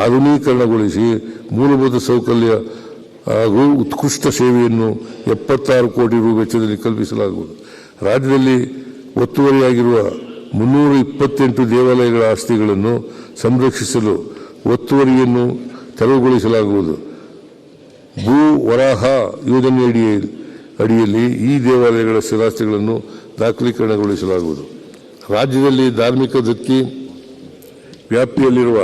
ಆಧುನೀಕರಣಗೊಳಿಸಿ ಮೂಲಭೂತ ಸೌಕರ್ಯ ಹಾಗೂ ಉತ್ಕೃಷ್ಟ ಸೇವೆಯನ್ನು 76 ಕೋಟಿ ರು ವೆಚ್ಚದಲ್ಲಿ ಕಲ್ಪಿಸಲಾಗುವುದು. ರಾಜ್ಯದಲ್ಲಿ ಒತ್ತುವರಿಯಾಗಿರುವ 328 ದೇವಾಲಯಗಳ ಆಸ್ತಿಗಳನ್ನು ಸಂರಕ್ಷಿಸಲು ಒತ್ತುವರಿಯನ್ನು ತೆರವುಗೊಳಿಸಲಾಗುವುದು. ಭೂ ವರಾಹ ಯೋಜನೆ ಅಡಿಯಲ್ಲಿ ಈ ದೇವಾಲಯಗಳ ಸ್ಥಿರಾಸ್ತಿಗಳನ್ನು ದಾಖಲೀಕರಣಗೊಳಿಸಲಾಗುವುದು. ರಾಜ್ಯದಲ್ಲಿ ಧಾರ್ಮಿಕ ದತ್ತಿ ವ್ಯಾಪ್ತಿಯಲ್ಲಿರುವ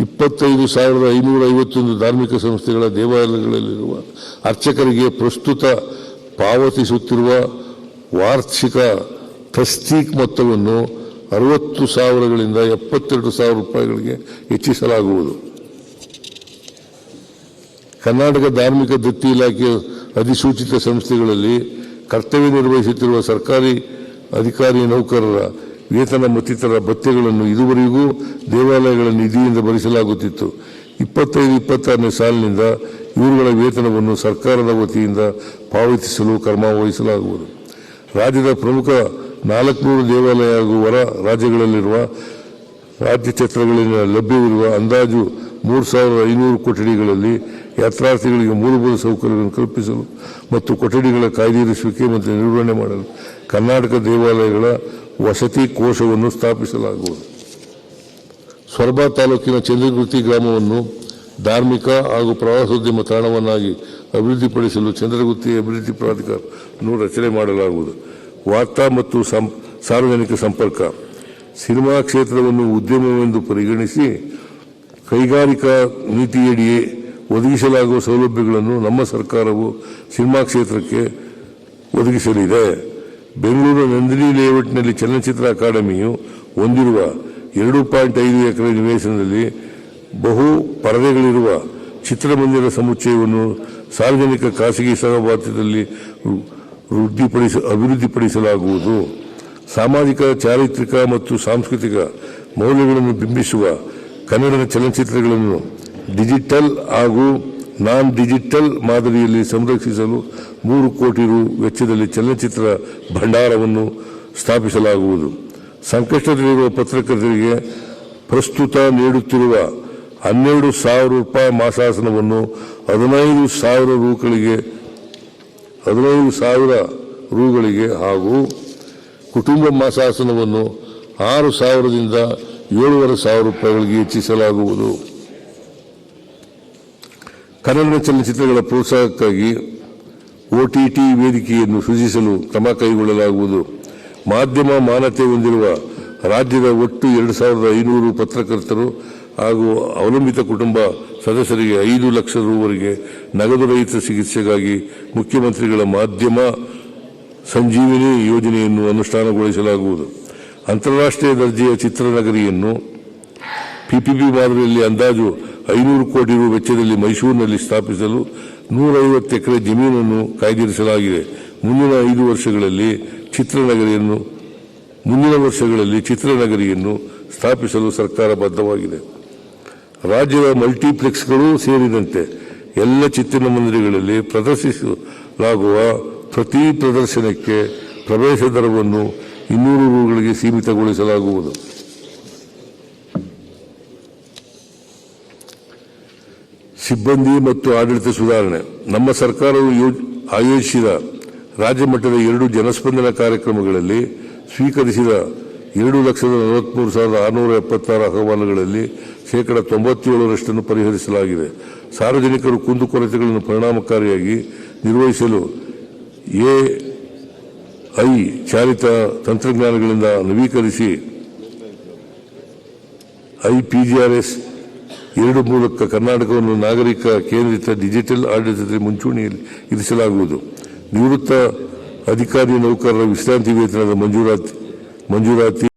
25,551 ಧಾರ್ಮಿಕ ಸಂಸ್ಥೆಗಳ ದೇವಾಲಯಗಳಲ್ಲಿರುವ ಅರ್ಚಕರಿಗೆ ಪ್ರಸ್ತುತ ಪಾವತಿಸುತ್ತಿರುವ ವಾರ್ಷಿಕ ತಸ್ತೀಕ್ ಮೊತ್ತವನ್ನು 60,000ಗಳಿಂದ 72,000 ರೂಪಾಯಿಗಳಿಗೆ ಹೆಚ್ಚಿಸಲಾಗುವುದು. ಕರ್ನಾಟಕ ಧಾರ್ಮಿಕ ದತ್ತಿ ಇಲಾಖೆಯ ಅಧಿಸೂಚಿತ ಸಂಸ್ಥೆಗಳಲ್ಲಿ ಕರ್ತವ್ಯ ನಿರ್ವಹಿಸುತ್ತಿರುವ ಸರ್ಕಾರಿ ಅಧಿಕಾರಿ ನೌಕರರ ವೇತನ ಮತ್ತಿತರ ಭತ್ಯೆಗಳನ್ನು ಇದುವರೆಗೂ ದೇವಾಲಯಗಳ ನಿಧಿಯಿಂದ ಭರಿಸಲಾಗುತ್ತಿತ್ತು. 25-26ನೇ ಸಾಲಿನಿಂದ ಇವರುಗಳ ವೇತನವನ್ನು ಸರ್ಕಾರದ ವತಿಯಿಂದ ಪಾವತಿಸಲು ಕ್ರಮ ವಹಿಸಲಾಗುವುದು. ರಾಜ್ಯದ ಪ್ರಮುಖ 400 ದೇವಾಲಯ ಹಾಗೂ ಹೊರ ರಾಜ್ಯಗಳಲ್ಲಿರುವ ರಾಜ್ಯ ಛತ್ರಗಳಲ್ಲಿ ಲಭ್ಯವಿರುವ ಅಂದಾಜು 3,500 ಕೊಠಡಿಗಳಲ್ಲಿ ಯಾತ್ರಾರ್ಥಿಗಳಿಗೆ ಮೂಲಭೂತ ಸೌಕರ್ಯಗಳನ್ನು ಕಲ್ಪಿಸಲು ಮತ್ತು ಕೊಠಡಿಗಳ ಕಾಯ್ದಿರಿಸುವಿಕೆ ಮತ್ತು ನಿರ್ವಹಣೆ ಮಾಡಲು ಕರ್ನಾಟಕ ದೇವಾಲಯಗಳ ವಸತಿ ಕೋಶವನ್ನು ಸ್ಥಾಪಿಸಲಾಗುವುದು. ಸೊರಬ ತಾಲೂಕಿನ ಚಂದ್ರಗುತ್ತಿ ಗ್ರಾಮವನ್ನು ಧಾರ್ಮಿಕ ಹಾಗೂ ಪ್ರವಾಸೋದ್ಯಮ ತಾಣವನ್ನಾಗಿ ಅಭಿವೃದ್ಧಿಪಡಿಸಲು ಚಂದ್ರಗುತ್ತಿ ಅಭಿವೃದ್ಧಿ ಪ್ರಾಧಿಕಾರವನ್ನು ರಚನೆ ಮಾಡಲಾಗುವುದು. ವಾರ್ತಾ ಮತ್ತು ಸಾರ್ವಜನಿಕ ಸಂಪರ್ಕ ಸಿನಿಮಾ ಕ್ಷೇತ್ರವನ್ನು ಉದ್ಯಮವೆಂದು ಪರಿಗಣಿಸಿ ಕೈಗಾರಿಕಾ ನೀತಿಯಡಿಯೇ ಒದಗಿಸಲಾಗುವ ಸೌಲಭ್ಯಗಳನ್ನು ನಮ್ಮ ಸರ್ಕಾರವು ಸಿನಿಮಾ ಕ್ಷೇತ್ರಕ್ಕೆ ಒದಗಿಸಲಿದೆ. ಬೆಂಗಳೂರು ನಂದಿನಿ ಲೇಔಟ್ನಲ್ಲಿ ಚಲನಚಿತ್ರ ಅಕಾಡೆಮಿಯು ಹೊಂದಿರುವ 2.5 ಎಕರೆ ನಿವೇಶನದಲ್ಲಿ ಬಹು ಪರದೆಗಳಿರುವ ಚಿತ್ರಮಂದಿರ ಸಮುಚ್ಚಯವನ್ನು ಸಾರ್ವಜನಿಕ ಖಾಸಗಿ ಸಹಭಾಗಿತ್ವದಲ್ಲಿ ಅಭಿವೃದ್ಧಿಪಡಿಸಲಾಗುವುದು. ಸಾಮಾಜಿಕ, ಚಾರಿತ್ರಿಕ ಮತ್ತು ಸಾಂಸ್ಕೃತಿಕ ಮೌಲ್ಯಗಳನ್ನು ಬಿಂಬಿಸುವ ಕನ್ನಡ ಚಲನಚಿತ್ರಗಳನ್ನು ಡಿಜಿಟಲ್ ಹಾಗೂ ನಾನ್ ಡಿಜಿಟಲ್ ಮಾದರಿಯಲ್ಲಿ ಸಂರಕ್ಷಿಸಲು 3 ಕೋಟಿ ರು ವೆಚ್ಚದಲ್ಲಿ ಚಲನಚಿತ್ರ ಭಂಡಾರವನ್ನು ಸ್ಥಾಪಿಸಲಾಗುವುದು. ಸಂಕಷ್ಟದಲ್ಲಿರುವ ಪತ್ರಕರ್ತರಿಗೆ ಪ್ರಸ್ತುತ ನೀಡುತ್ತಿರುವ 12,000 ರೂಪಾಯಿ ಮಾಸಾಸನವನ್ನು 15,000 ರೂಗಳಿಗೆ ಹಾಗೂ ಕುಟುಂಬ ಮಾಸಾಸನವನ್ನು 6,000ದಿಂದ 7,500 ರೂಪಾಯಿಗಳಿಗೆ ಹೆಚ್ಚಿಸಲಾಗುವುದು. ಕನ್ನಡ ಚಲನಚಿತ್ರಗಳ ಪ್ರೋತ್ಸಾಹಕ್ಕಾಗಿ OTT ವೇದಿಕೆಯನ್ನು ಸೃಜಿಸಲು ಕ್ರಮ ಕೈಗೊಳ್ಳಲಾಗುವುದು. ಮಾಧ್ಯಮ ಮಾನ್ಯತೆ ಹೊಂದಿರುವ ರಾಜ್ಯದ ಒಟ್ಟು 2,500 ಪತ್ರಕರ್ತರು ಹಾಗೂ ಅವಲಂಬಿತ ಕುಟುಂಬ ಸದಸ್ಯರಿಗೆ 5 ಲಕ್ಷ ರೂವರೆಗೆ ನಗದು ರಹಿತ ಚಿಕಿತ್ಸೆಗಾಗಿ ಮುಖ್ಯಮಂತ್ರಿಗಳ ಮಾಧ್ಯಮ ಸಂಜೀವಿನಿ ಯೋಜನೆಯನ್ನು ಅನುಷ್ಠಾನಗೊಳಿಸಲಾಗುವುದು. ಅಂತಾರಾಷ್ಟ್ರೀಯ ದರ್ಜೆಯ ಚಿತ್ರನಗರಿಯನ್ನು PPP ಮಾದರಿಯಲ್ಲಿ ಅಂದಾಜು 500 ಕೋಟಿ ರು ವೆಚ್ಚದಲ್ಲಿ ಮೈಸೂರಿನಲ್ಲಿ ಸ್ಥಾಪಿಸಲು 150 ಎಕರೆ ಜಮೀನನ್ನು ಕಾಯ್ದಿರಿಸಲಾಗಿದೆ. ಮುಂದಿನ ವರ್ಷಗಳಲ್ಲಿ ಚಿತ್ರನಗರಿಯನ್ನು ಸ್ಥಾಪಿಸಲು ಸರ್ಕಾರ ಬದ್ಧವಾಗಿದೆ. ರಾಜ್ಯದ ಮಲ್ಟಿಪ್ಲೆಕ್ಸ್ಗಳು ಸೇರಿದಂತೆ ಎಲ್ಲ ಚಿತ್ರಮಂದಿರಗಳಲ್ಲಿ ಪ್ರದರ್ಶಿಸಲಾಗುವ ಪ್ರತಿ ಪ್ರದರ್ಶನಕ್ಕೆ ಪ್ರವೇಶ ದರವನ್ನು 200 ರೂಗಳಿಗೆ ಸೀಮಿತಗೊಳಿಸಲಾಗುವುದು. ಸಿಬ್ಬಂದಿ ಮತ್ತು ಆಡಳಿತ ಸುಧಾರಣೆ ನಮ್ಮ ಸರ್ಕಾರವು ಆಯೋಜಿಸಿದ ರಾಜ್ಯ ಮಟ್ಟದ 2 ಜನಸ್ಪಂದನ ಕಾರ್ಯಕ್ರಮಗಳಲ್ಲಿ ಸ್ವೀಕರಿಸಿದ 2,43,676 ಅಹವಾಲುಗಳಲ್ಲಿ 97% ಪರಿಹರಿಸಲಾಗಿದೆ. ಸಾರ್ವಜನಿಕರು ಕುಂದುಕೊರತೆಗಳನ್ನು ಪರಿಣಾಮಕಾರಿಯಾಗಿ ನಿರ್ವಹಿಸಲು AI ಚಾಲಿತ ತಂತ್ರಜ್ಞಾನಗಳಿಂದ ನವೀಕರಿಸಿ IPGRS 2 ಮೂಲಕ ಕರ್ನಾಟಕವನ್ನು ನಾಗರಿಕ ಕೇಂದ್ರಿತ ಡಿಜಿಟಲ್ ಆಡಳಿತದಲ್ಲಿ ಮುಂಚೂಣಿಯಲ್ಲಿ ಇರಿಸಲಾಗುವುದು. ನಿವೃತ್ತ ಅಧಿಕಾರಿ ನೌಕರರ ವಿಶ್ರಾಂತಿ ವೇತನದ ಮಂಜೂರಾತಿ